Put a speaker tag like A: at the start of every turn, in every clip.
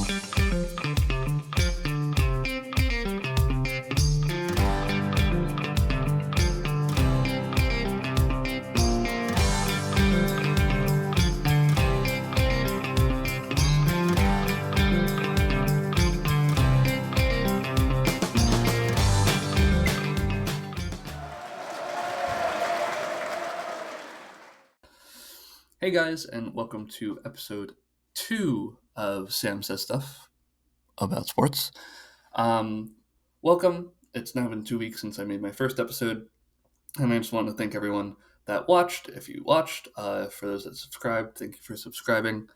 A: Hey guys, and welcome to episode 2 of Sam Says Stuff about sports. Welcome. It's now been 2 weeks since I made my first episode, and I just want to thank everyone that watched. If you watched, for those that subscribed, thank you for subscribing.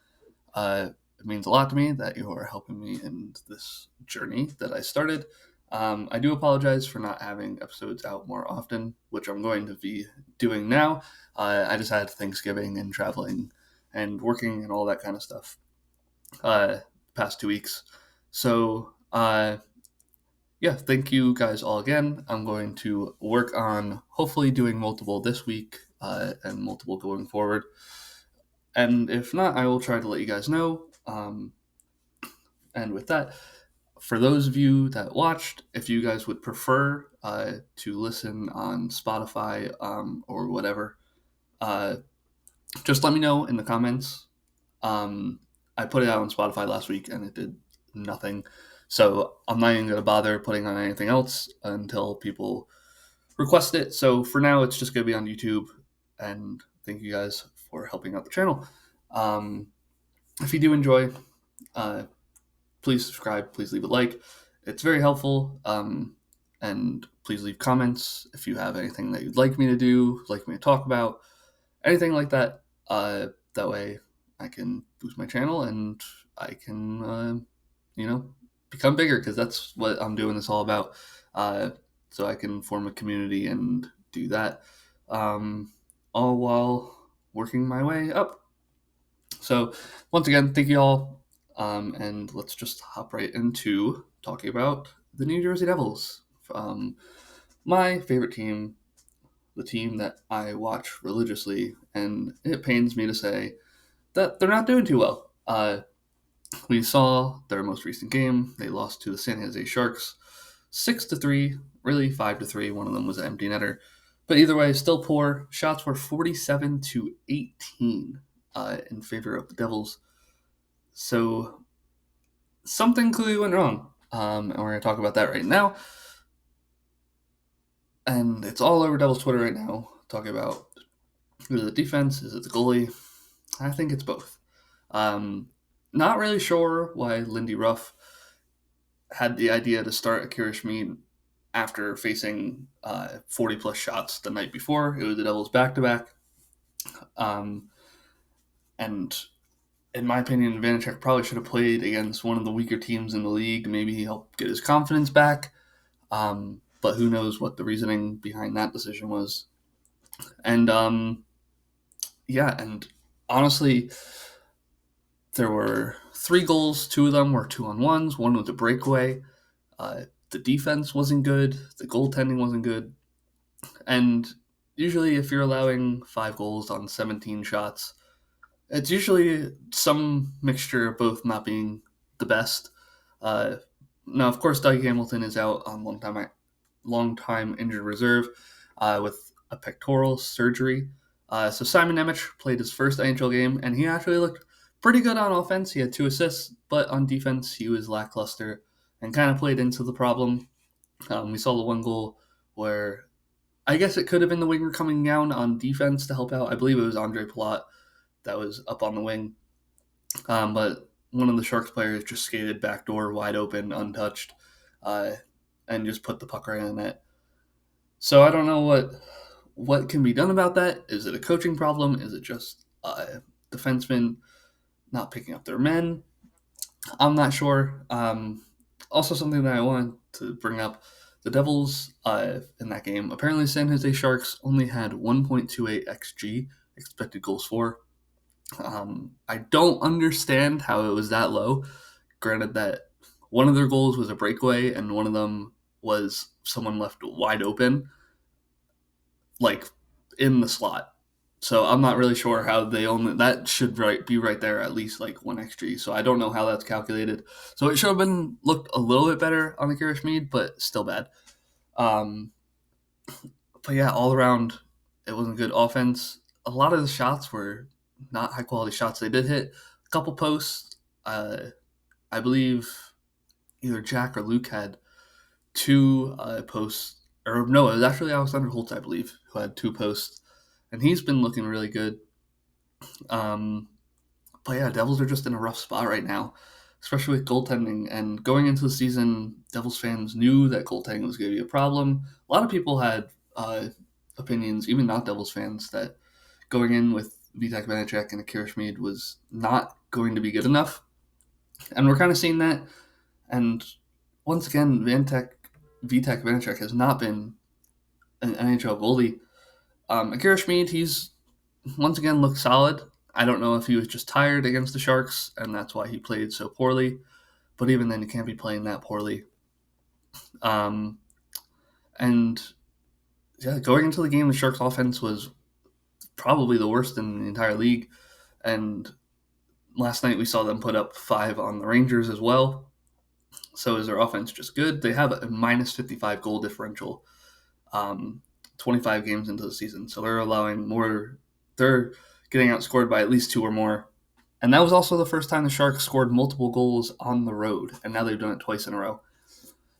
A: It means a lot to me that you are helping me in this journey that I started. I do apologize for not having episodes out more often, which I'm going to be doing now. I just had Thanksgiving and traveling and working and all that kind of stuff past 2 weeks. So, thank you guys all again. I'm going to work on hopefully doing multiple this week and multiple going forward. And if not, I will try to let you guys know. And with that, for those of you that watched, if you guys would prefer to listen on Spotify or whatever, just let me know in the comments. I put it out on Spotify last week and it did nothing. So I'm not even going to bother putting on anything else until people request it. So for now, it's just going to be on YouTube. And thank you guys for helping out the channel. If you do enjoy, please subscribe. Please leave a like. It's very helpful. And please leave comments if you have anything that you'd like me to do, like me to talk about, anything like that. That way I can boost my channel and I can, become bigger, because that's what I'm doing this all about. So I can form a community and do that, all while working my way up. So once again, thank you all. And let's just hop right into talking about the New Jersey Devils. My favorite team, the team that I watch religiously, and it pains me to say that they're not doing too well. We saw their most recent game. They lost to the San Jose Sharks 6-3, really 5-3. One of them was an empty netter. But either way, still poor. Shots were 47-18 in favor of the Devils. So something clearly went wrong. And we're going to talk about that right now. And it's all over Devils Twitter right now, talking about, is it the defense? Is it the goalie? I think it's both. Not really sure why Lindy Ruff had the idea to start Akira Schmid after facing 40-plus shots the night before. It was the Devils back-to-back. And in my opinion, Vanacek probably should have played against one of the weaker teams in the league. Maybe he helped get his confidence back. But who knows what the reasoning behind that decision was. And, and honestly, there were 3 goals. 2 of them were 2-on-1s. One was a breakaway. The defense wasn't good. The goaltending wasn't good. And usually if you're allowing 5 goals on 17 shots, it's usually some mixture of both not being the best. Now, of course, Doug Hamilton is out on long-time injured reserve with a pectoral surgery. So Simon Nemec played his first NHL game, and he actually looked pretty good on offense. He had 2 assists, but on defense, he was lackluster and kind of played into the problem. We saw the 1 goal where I guess it could have been the winger coming down on defense to help out. I believe it was Andre Palat that was up on the wing. But one of the Sharks players just skated backdoor wide open, untouched, and just put the puck right in the net. So I don't know what can be done about that. Is it a coaching problem? Is it just defensemen not picking up their men? I'm not sure. Also, something that I wanted to bring up, the Devils in that game, apparently San Jose Sharks only had 1.28 XG, expected goals for. I don't understand how it was that low. Granted that one of their goals was a breakaway and one of them was someone left wide open, like in the slot. So I'm not really sure how they only that should be right there at least like 1 XG. So I don't know how that's calculated. So it should have been looked a little bit better on the Kirish Mead, but still bad. Um, but yeah, all around it wasn't good offense. A lot of the shots were not high quality shots. They did hit a couple posts. I believe either Jack or Luke had two posts, or no, it was actually Alexander Holtz, I believe, who had two posts, and he's been looking really good. Um, but yeah, Devils are just in a rough spot right now, especially with goaltending. And going into the season, Devils fans knew that goaltending was going to be a problem. A lot of people had opinions, even not Devils fans, that going in with Vitek Vanacek and Akira Schmid was not going to be good enough. And we're kind of seeing that. And once again, Vitek Vanacek has not been an NHL goalie. Akira Schmid, he's once again looked solid. I don't know if he was just tired against the Sharks and that's why he played so poorly. But even then, he can't be playing that poorly. Um, and yeah, going into the game, the Sharks' offense was probably the worst in the entire league. And last night we saw them put up 5 on the Rangers as well. So is their offense just good? They have a minus 55 goal differential, 25 games into the season. So they're allowing more. They're getting outscored by at least 2 or more. And that was also the first time the Sharks scored multiple goals on the road. And now they've done it twice in a row.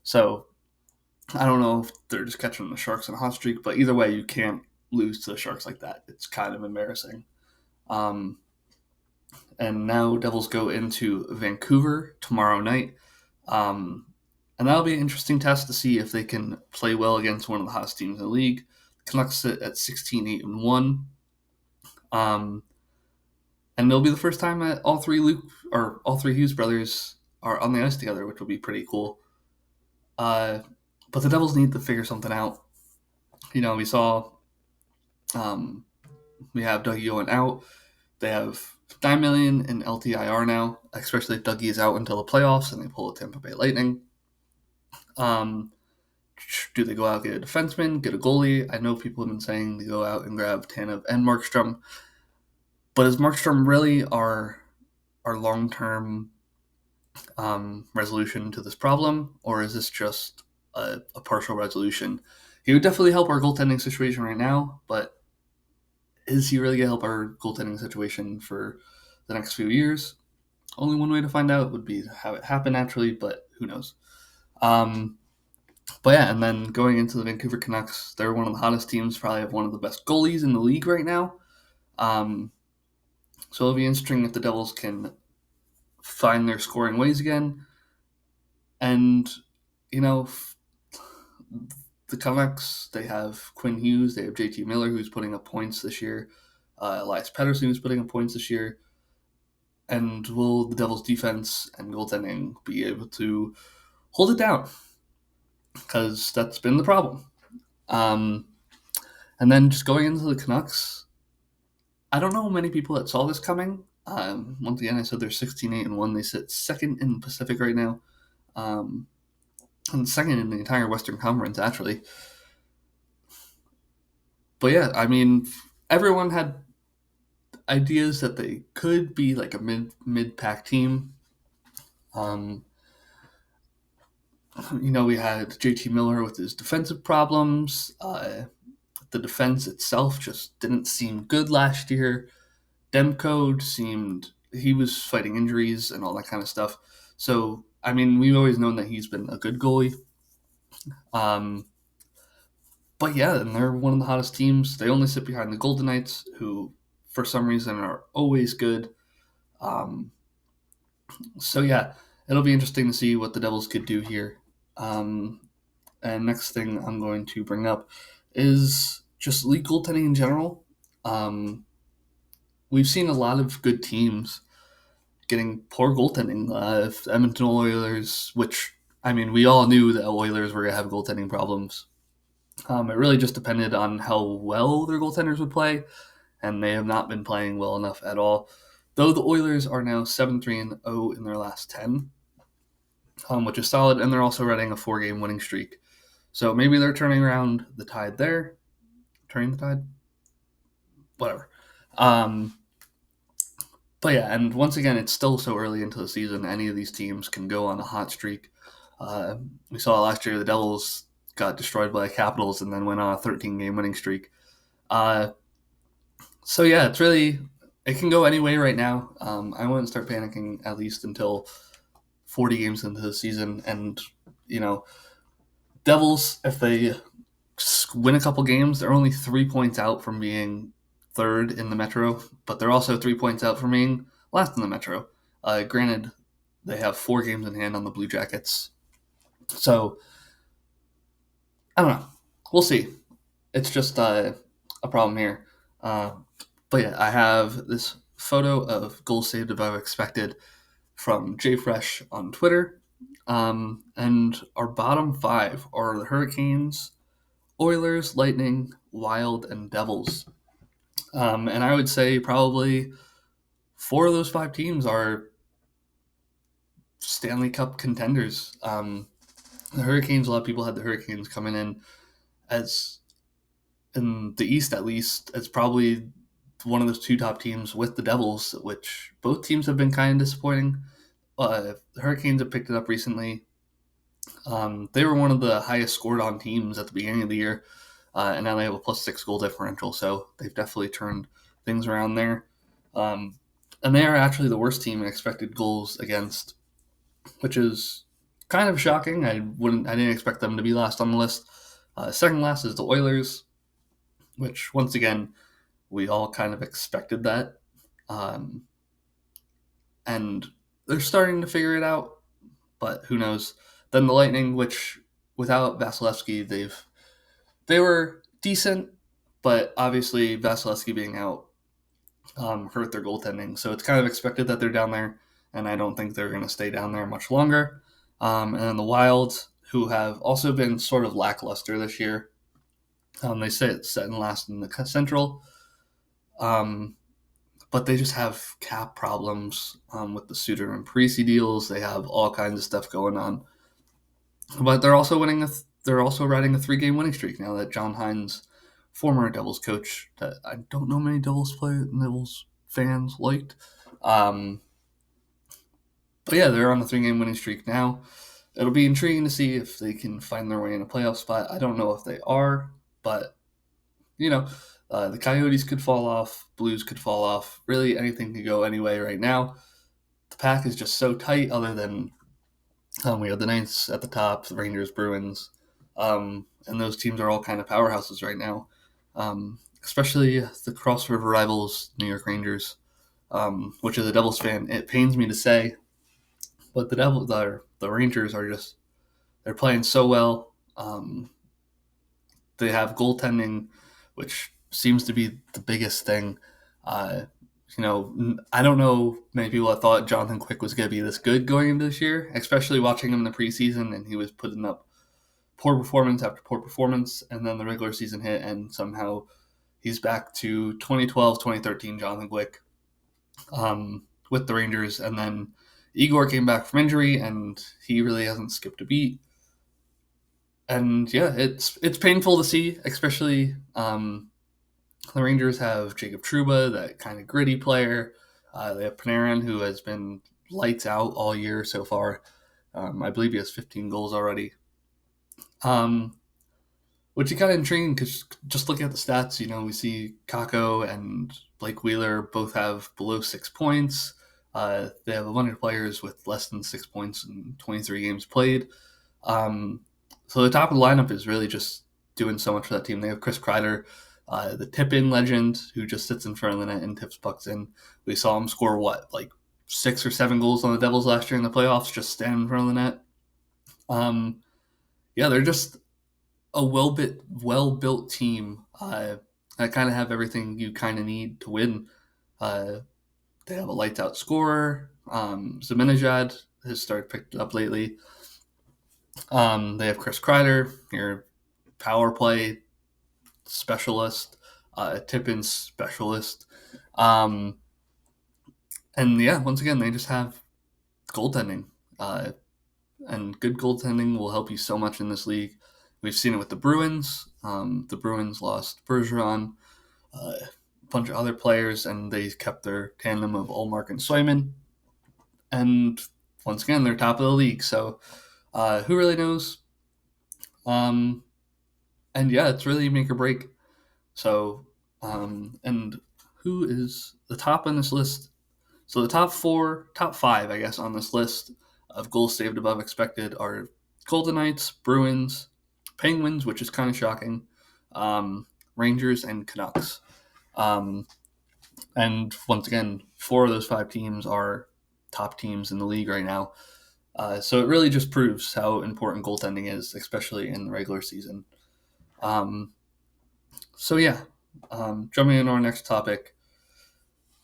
A: So I don't know if they're just catching the Sharks in a hot streak, but either way, you can't lose to the Sharks like that. It's kind of embarrassing. Um, and now Devils go into Vancouver tomorrow night. And that'll be an interesting test to see if they can play well against one of the hottest teams in the league. The Canucks sit at 16-8-1. And it'll be the first time that all three Hughes brothers are on the ice together, which will be pretty cool. But the Devils need to figure something out. We saw we have Dougie going out. They have $9 million in LTIR now, especially if Dougie is out until the playoffs and they pull the Tampa Bay Lightning. Do they go out and get a defenseman, get a goalie? I know people have been saying they go out and grab Tanev and Markstrom. But is Markstrom really our long-term resolution to this problem, or is this just a partial resolution? He would definitely help our goaltending situation right now, but is he really going to help our goaltending situation for the next few years? Only one way to find out would be to have it happen naturally, but who knows? But yeah, and then going into the Vancouver Canucks, they're one of the hottest teams, probably have one of the best goalies in the league right now. So it'll be interesting if the Devils can find their scoring ways again. And, the Canucks, they have Quinn Hughes, they have JT Miller, who's putting up points this year, Elias Pettersson, who's putting up points this year. And will the Devils' defense and goaltending be able to hold it down? Because that's been the problem. And then just going into the Canucks, I don't know many people that saw this coming. Once again, I said they're 16-8-1. They sit second in the Pacific right now, and second in the entire Western Conference, actually. But yeah, I mean, everyone had ideas that they could be like a mid-pack team. We had JT Miller with his defensive problems. The defense itself just didn't seem good last year. Demko he was fighting injuries and all that kind of stuff. So, I mean, we've always known that he's been a good goalie. But yeah, and they're one of the hottest teams. They only sit behind the Golden Knights, who, for some reason, are always good. So yeah, it'll be interesting to see what the Devils could do here. And next thing I'm going to bring up is just league goaltending in general. We've seen a lot of good teams getting poor goaltending. Edmonton Oilers, which, I mean, we all knew that Oilers were going to have goaltending problems. It really just depended on how well their goaltenders would play, and they have not been playing well enough at all. Though the Oilers are now 7-3-0 in their last 10, which is solid, and they're also running a 4-game winning streak. So maybe they're turning around the tide there. Turning the tide? Whatever. But yeah, and once again, it's still so early into the season. Any of these teams can go on a hot streak. Uh, we saw last year the Devils got destroyed by the Capitals and then went on a 13-game winning streak. Uh, so yeah, it can go any way right now. I wouldn't start panicking at least until 40 games into the season. And, you know, Devils, if they win a couple games, they're only 3 points out from being third in the Metro, but they're also 3 points out from being last in the Metro. Granted, they have 4 games in hand on the Blue Jackets. So, I don't know. We'll see. It's just a problem here. But yeah, I have this photo of goals saved above expected from JFresh on Twitter. And our bottom 5 are the Hurricanes, Oilers, Lightning, Wild, and Devils. And I would say probably 4 of those 5 teams are Stanley Cup contenders. The Hurricanes, a lot of people had the Hurricanes coming in as, in the East at least, as probably one of those 2 top teams with the Devils, which both teams have been kind of disappointing. The Hurricanes have picked it up recently. They were one of the highest scored on teams at the beginning of the year, and now they have a +6 goal differential, so they've definitely turned things around there. And they are actually the worst team in expected goals against, which is kind of shocking. I didn't expect them to be last on the list. Second last is the Oilers, which once again we all kind of expected that, and they're starting to figure it out, but who knows? Then the Lightning, which without Vasilevsky, they were decent, but obviously Vasilevsky being out hurt their goaltending. So it's kind of expected that they're down there, and I don't think they're going to stay down there much longer. And then the Wild, who have also been sort of lackluster this year. They sit second last in the Central, but they just have cap problems with the Suter and Parisi deals. They have all kinds of stuff going on, but they're also they're also riding a 3-game winning streak now that John Hines, former Devils coach, that I don't know many Devils fans liked. But yeah, they're on a 3-game winning streak now. It'll be intriguing to see if they can find their way in a playoff spot. I don't know if they are, but the Coyotes could fall off, Blues could fall off. Really, anything could go anyway right now. The pack is just so tight. Other than we have the Knights at the top, the Rangers, Bruins, and those teams are all kind of powerhouses right now. Especially the Cross River rivals, New York Rangers, which as a Devils fan, it pains me to say, but the Rangers are they're playing so well. They have goaltending, which seems to be the biggest thing. I don't know many people that thought Jonathan Quick was going to be this good going into this year, especially watching him in the preseason, and he was putting up poor performance after poor performance, and then the regular season hit, and somehow he's back to 2012, 2013 Jonathan Quick with the Rangers, and then Igor came back from injury, and he really hasn't skipped a beat. And yeah, it's painful to see, especially the Rangers have Jacob Trouba, that kind of gritty player. They have Panarin, who has been lights out all year so far. I believe he has 15 goals already. Which is kind of intriguing because just looking at the stats, we see Kako and Blake Wheeler both have below 6 points. They have a bunch of players with less than 6 points in 23 games played. So the top of the lineup is really just doing so much for that team. They have Chris Kreider, the tip-in legend, who just sits in front of the net and tips pucks in. We saw him score, 6 or 7 goals on the Devils last year in the playoffs, just standing in front of the net. They're just a well-built team that kind of have everything you kind of need to win. They have a lights-out scorer. Zibanejad has started picking up lately. They have Chris Kreider, your power play specialist, tip-in specialist. And yeah, once again, they just have goaltending. And good goaltending will help you so much in this league. We've seen it with the Bruins. The Bruins lost Bergeron. bunch of other players, and they kept their tandem of Olmark and Swayman. And once again, they're top of the league. So who really knows? Um, and yeah, it's really make or break. So, and who is the top on this list? So the top five, I guess, on this list of goals saved above expected are Golden Knights, Bruins, Penguins, which is kind of shocking, Rangers, and Canucks. And once again, four of those five teams are top teams in the league right now. So it really just proves how important goaltending is, especially in the regular season. So yeah, jumping into our next topic,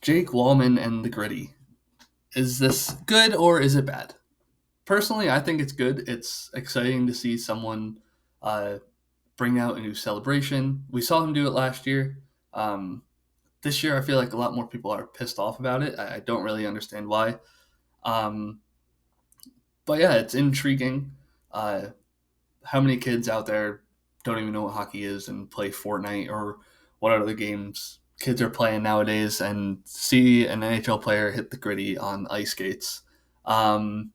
A: Jake Wallman and the Gritty. Is this good or is it bad? Personally, I think it's good. It's exciting to see someone bring out a new celebration. We saw him do it last year. This year, I feel like a lot more people are pissed off about it. I don't really understand why. But yeah, it's intriguing. How many kids out there don't even know what hockey is and play Fortnite or what other games kids are playing nowadays and see an NHL player hit the Gritty on ice skates. And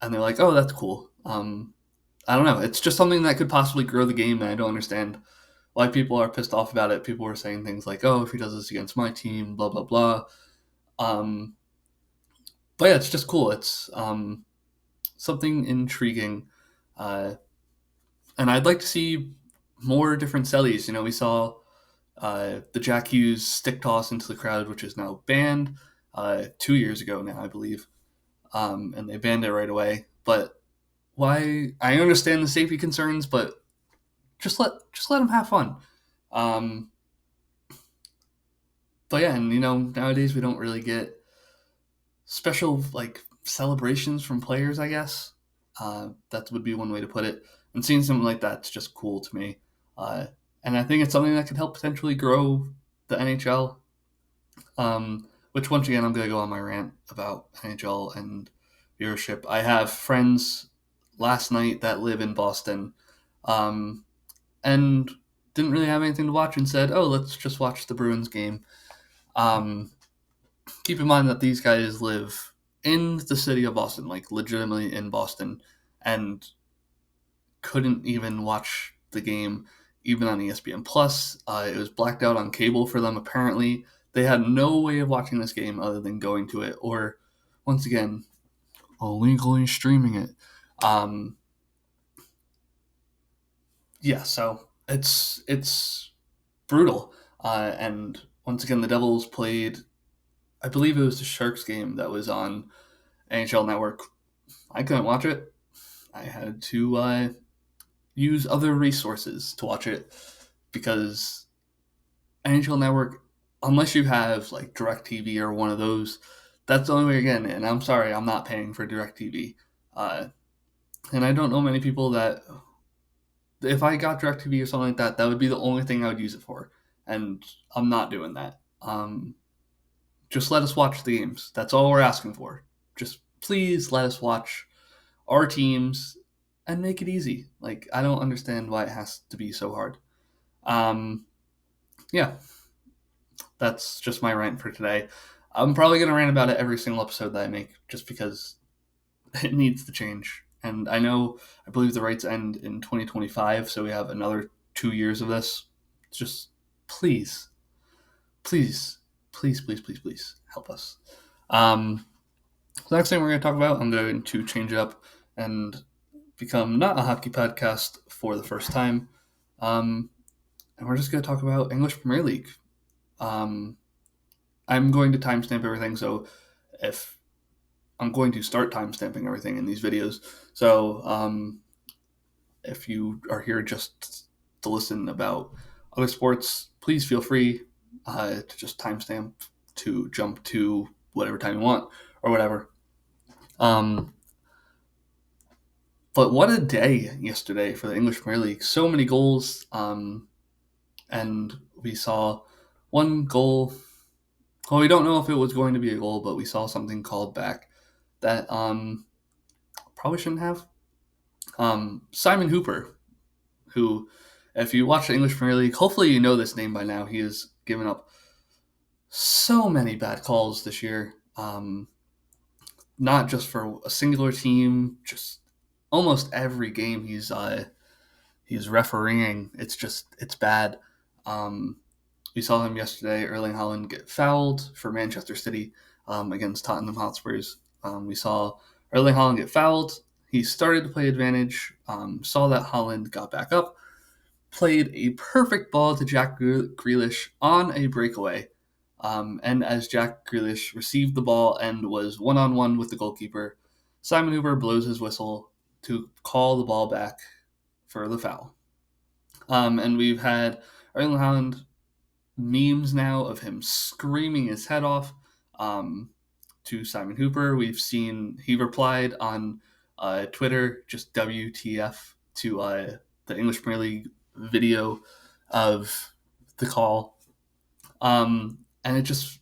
A: they're like, oh, that's cool. I don't know. It's just something that could possibly grow the game, and I don't understand why people are pissed off about it. People were saying things like, oh, if he does this against my team, blah, blah, blah. But yeah, it's just cool. It's something intriguing. And I'd like to see more different cellies. You know, we saw the Jack Hughes stick toss into the crowd, which is now banned 2 years ago now, I believe. And they banned it right away. But why? I understand the safety concerns, but just let them have fun. But yeah, and nowadays we don't really get special like celebrations from players, I guess. That would be one way to put it. And seeing something like that's just cool to me. And I think it's something that could help potentially grow the NHL. Which once again, I'm going to go on my rant about NHL and viewership. I have friends last night that live in Boston, and didn't really have anything to watch and said, "Oh, let's just watch the Bruins game." Keep in mind that these guys live in the city of Boston, like legitimately in Boston, and couldn't even watch the game even on ESPN Plus. It was blacked out on cable for them. Apparently, they had no way of watching this game other than going to it, or once again, illegally streaming it. Yeah, so it's brutal. And once again, the Devils played. I believe it was the Sharks game that was on NHL Network. I couldn't watch it. I had to use other resources to watch it because NHL Network, unless you have like DirecTV or one of those, that's the only way you're getting it. And I'm sorry, I'm not paying for DirecTV. And I don't know many people that, if I got DirecTV or something like that, that would be the only thing I would use it for. And I'm not doing that. Just let us watch the games. That's all we're asking for. Just please let us watch our teams and make it easy. Like, I don't understand why it has to be so hard. Yeah, that's just my rant for today. I'm probably going to rant about it every single episode that I make just because it needs to change. And I believe the rights end in 2025, so we have another 2 years of this. Just please, please, please, please, please, please help us. The next thing we're going to talk about, I'm going to change it up and become not a hockey podcast for the first time. And we're just going to talk about English Premier League. I'm going to timestamp everything, so if I'm going to start timestamping everything in these videos. So if you are here just to listen about other sports, please feel free to just timestamp to jump to whatever time you want or whatever. But what a day yesterday for the English Premier League. So many goals, and we saw one goal. Well, we don't know if it was going to be a goal, but we saw something called back that probably shouldn't have. Simon Hooper, who, if you watch the English Premier League, hopefully you know this name by now. He has given up So many bad calls this year. Not just for a singular team, just almost every game he's refereeing. It's bad. Um, we saw him yesterday, Erling Haaland, get fouled for Manchester City against Tottenham Hotspurs. We saw Erling Haaland get fouled. He started to play advantage, saw that Haaland got back up, played a perfect ball to Jack Grealish on a breakaway. And as Jack Grealish received the ball and was one-on-one with the goalkeeper, Simon Hooper blows his whistle to call the ball back for the foul. And we've had Erling Haaland memes now of him screaming his head off to Simon Hooper. We've seen he replied on Twitter just WTF to the English Premier League video of the call. And it just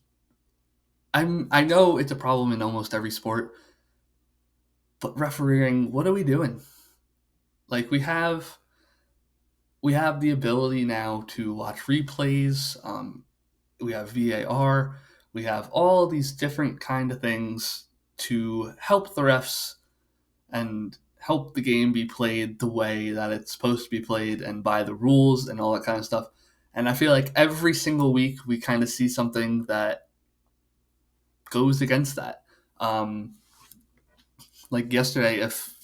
A: I know it's a problem in almost every sport, but refereeing, what are we doing? Like we have the ability now to watch replays. We have VAR. We have all these different kind of things to help the refs and help the game be played the way that it's supposed to be played and by the rules and all that kind of stuff. And I feel like every single week we kind of see something that goes against that. Like yesterday, if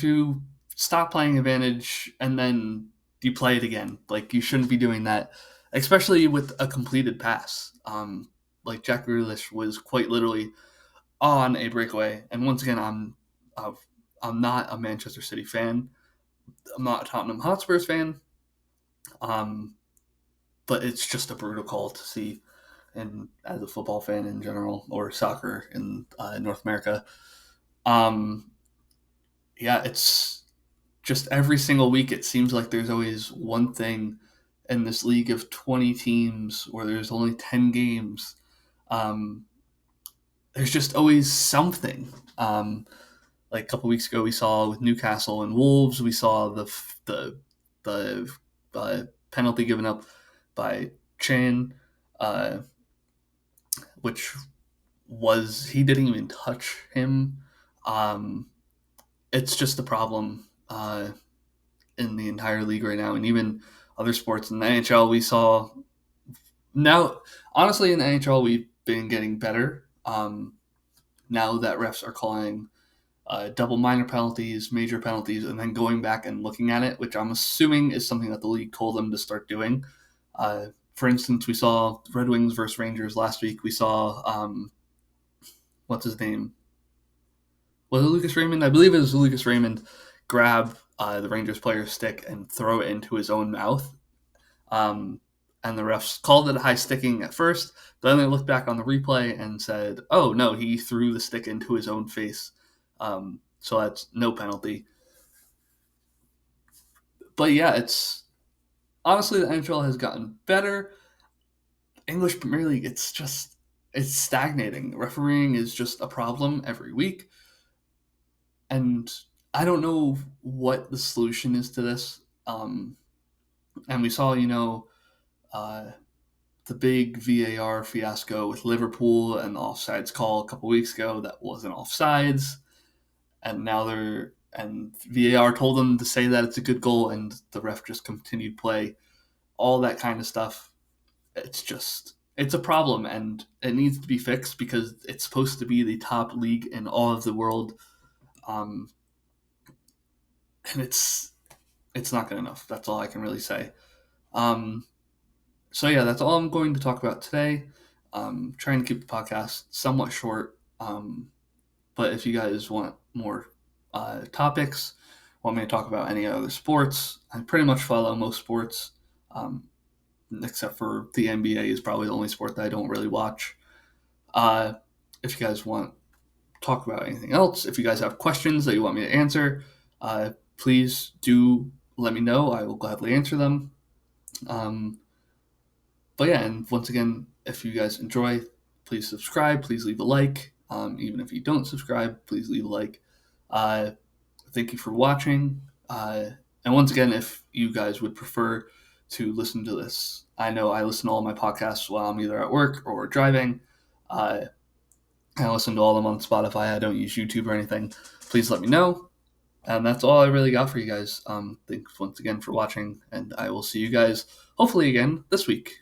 A: you stop playing advantage and then you play it again, like you shouldn't be doing that, especially with a completed pass. Like Jack Grealish was quite literally on a breakaway, and once again, I'm not a Manchester City fan. I'm not a Tottenham Hotspurs fan. But it's just a brutal call to see, and as a football fan in general, or soccer in North America. Um, yeah, it's just every single week it seems like there's always one thing in this league of 20 teams where there's only 10 games. Um, there's just always something. Like a couple weeks ago, we saw with Newcastle and Wolves, we saw the penalty given up by Chan, uh, which was he didn't even touch him. Um, it's just a problem in the entire league right now, and even other sports in the NHL. We saw now, honestly, in the NHL, we've been getting better. Now that refs are calling double minor penalties, major penalties, and then going back and looking at it, which I'm assuming is something that the league told them to start doing. For instance, we saw Red Wings versus Rangers last week. We saw what's his name? Was it Lucas Raymond? I believe it was Lucas Raymond grab the Rangers player's stick and throw it into his own mouth. And the refs called it a high sticking at first, but then they looked back on the replay and said, oh, no, he threw the stick into his own face. So that's no penalty. But yeah, it's honestly the NHL has gotten better. English Premier League, it's stagnating. Refereeing is just a problem every week. And I don't know what the solution is to this. And we saw, the big VAR fiasco with Liverpool and the offsides call a couple weeks ago that wasn't offsides. And now VAR told them to say that it's a good goal, and the ref just continued play. All that kind of stuff. It's a problem, and it needs to be fixed because it's supposed to be the top league in all of the world. And it's not good enough. That's all I can really say. So yeah, that's all I'm going to talk about today. Trying to keep the podcast somewhat short. But if you guys want more topics, want me to talk about any other sports, I pretty much follow most sports, except for the NBA is probably the only sport that I don't really watch. If you guys want to talk about anything else, if you guys have questions that you want me to answer, please do let me know. I will gladly answer them. But yeah, and once again, if you guys enjoy, please subscribe. Please leave a like. Even if you don't subscribe, please leave a like. Thank you for watching. And once again, if you guys would prefer to listen to this. I know I listen to all my podcasts while I'm either at work or driving. I listen to all of them on Spotify. I don't use YouTube or anything. Please let me know. And that's all I really got for you guys. Thanks once again for watching, and I will see you guys hopefully again this week.